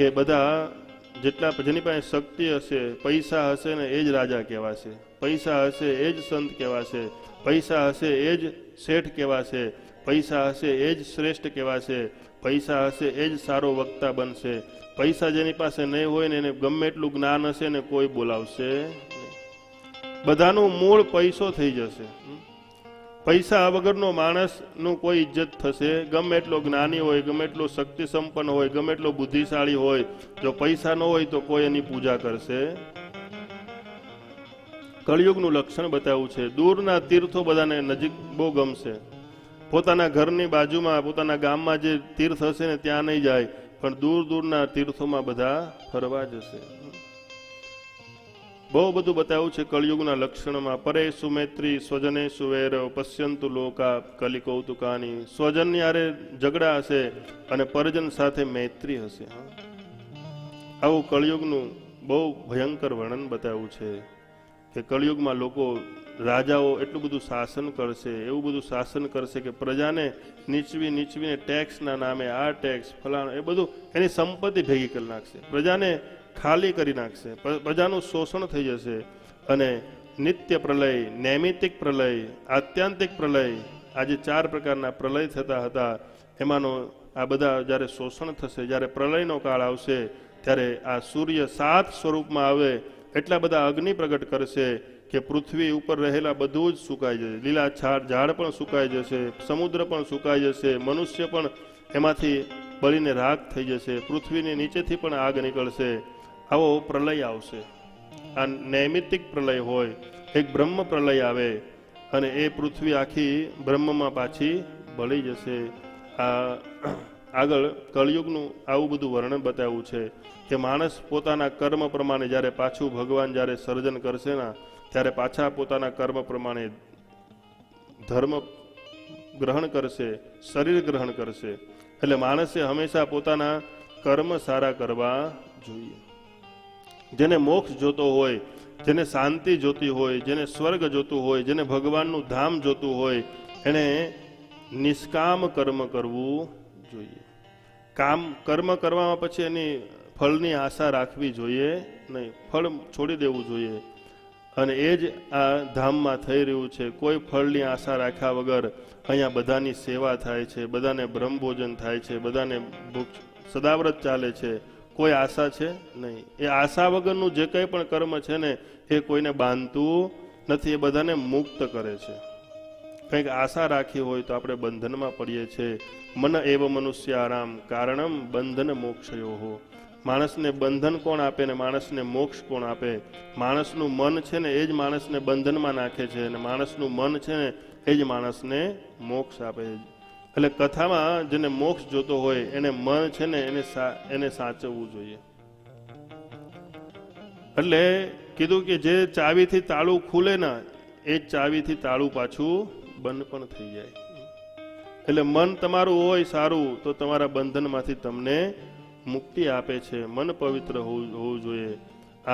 કે બધા જેટલા જેની પાસે શક્તિ હશે, પૈસા હશે ને એ જ રાજા કહેવાશે, પૈસા હશે એ જ સંત કહેવાશે, પૈસા હશે એ જ શેઠ કહેવાશે, પૈસા હશે એ જ શ્રેષ્ઠ કહેવાશે, પૈસા હશે એ જ સારો વક્તા બનશે. પૈસા જેની પાસે નહીં હોય ને એને ગમે એટલું જ્ઞાન હશે ને કોઈ બોલાવશે નહીં. બધાનું મૂળ પૈસો થઈ જશે. પૈસા વગરનો માણસનું કોઈ ઇજ્જત થશે. ગમે એટલો જ્ઞાની હોય, ગમે એટલો શક્તિ સંપન્ન હોય, ગમે એટલો બુદ્ધિશાળી હોય, જો પૈસા ન હોય તો કોઈ એની પૂજા કરશે. કળિયુગનું લક્ષણ બતાવ્યું છે. દૂરના તીર્થો બધાને નજીક બહુ ગમશે. પોતાના ઘરની બાજુમાં, પોતાના ગામમાં જે તીર્થ હશે ને ત્યાં નહીં જાય, પણ દૂર દૂરના તીર્થોમાં બધા ફરવા જશે. બહુ બધું બતાવ્યું છે કળિયુગના લક્ષણમાં. પરે સુમૈત્રી સ્વજને સુવૈરવ પશ્યંતુ લોકા કલિ કૌતુકાની. સ્વજનની હારે ઝઘડા હશે અને પરજન સાથે મૈત્રી હશે. આવું કળિયુગનું બહુ ભયંકર વર્ણન બતાવ્યું છે કે કળિયુગમાં લોકો, રાજાઓ એટલું બધું શાસન કરશે, એવું બધું શાસન કરશે કે પ્રજાને નીચવીને ટેક્સના નામે આ ટેક્સ ફલાણું એ બધું એની સંપત્તિ ભેગી કરી નાખશે, પ્રજાને ખાલી કરી નાખશે, પ્રજાનું શોષણ થઈ જશે. અને નિત્ય પ્રલય, નૈમિતિક પ્રલય, આત્યંતિક પ્રલય, આ જે 4 પ્રકારના પ્રલય થતા હતા એમાંનો આ બધા જ્યારે શોષણ થશે, જ્યારે પ્રલયનો કાળ આવશે ત્યારે આ સૂર્ય 7 સ્વરૂપમાં આવે, એટલા બધા અગ્નિ પ્રગટ કરશે કે પૃથ્વી ઉપર રહેલા બધું જ સુકાઈ જશે. લીલા ઝાડ પણ સુકાઈ જશે, સમુદ્ર પણ સુકાઈ જશે, મનુષ્ય પણ એમાંથી બળીને રાખ થઈ જશે, પૃથ્વીની નીચેથી પણ આગ નીકળશે. આવો પ્રલય આવશે. આ નૈમિતિક પ્રલય હોય. એક બ્રહ્મ પ્રલય આવે અને એ પૃથ્વી આખી બ્રહ્મમાં પાછી બળી જશે. આ આગળ કળિયુગનું આવું બધું વર્ણન બતાવ્યું છે કે માણસ પોતાના કર્મ પ્રમાણે જ્યારે પાછું ભગવાન જ્યારે સર્જન કરશે ને ત્યારે પાછા પોતાના કર્મ પ્રમાણે ધર્મ ગ્રહણ કરશે, શરીર ગ્રહણ કરશે. એટલે માણસે હંમેશા પોતાના કર્મ સારા કરવા જોઈએ. જેને મોક્ષ જોતો હોય, જેને શાંતિ જોતી હોય, જેને સ્વર્ગ જોતું હોય, જેને ભગવાનનું ધામ જોતું હોય, એને નિષ્કામ કર્મ કરવું જોઈએ. કર્મ કરવામાં પછી એની ફળની આશા રાખવી જોઈએ નહીં, ફળ છોડી દેવું જોઈએ. અને એ જ આ ધામમાં થઈ રહ્યું છે. કોઈ ફળની આશા રાખ્યા વગર અહીંયા બધાની સેવા થાય છે, બધાને બ્રહ્મભોજન થાય છે, બધાને ભૂખ સદાવ્રત ચાલે છે. કોઈ આશા છે નહીં. એ આશા વગરનું જે કંઈ પણ કર્મ છે ને એ કોઈને બાંધતું નથી, એ બધાને મુક્ત કરે છે. કંઈક આશા રાખી હોય તો આપણે બંધનમાં પડીએ છીએ. મન એવ મનુષ્ય આરામ કારણમ બંધન મોક્ષયો હો. માણસને બંધન કોણ આપે ને માણસને મોક્ષ કોણ આપે? માણસનું મન છે ને એ જ માણસને બંધનમાં નાખે છે, અને માણસનું મન છે ને એ જ માણસને મોક્ષ આપે છે. એટલે કથામાં જેને મોક્ષ જોતો હોય એને મન છે ને એને સાચવવું જોઈએ. એટલે કીધું કે જે ચાવીથી તાળું ખુલે ને એ જ ચાવીથી તાળું પાછું બંધ પણ થઈ જાય. એટલે મન તમારું હોય સારું તો તમારા બંધનમાંથી તમને મુક્તિ આપે છે. મન પવિત્ર હોવું જોઈએ.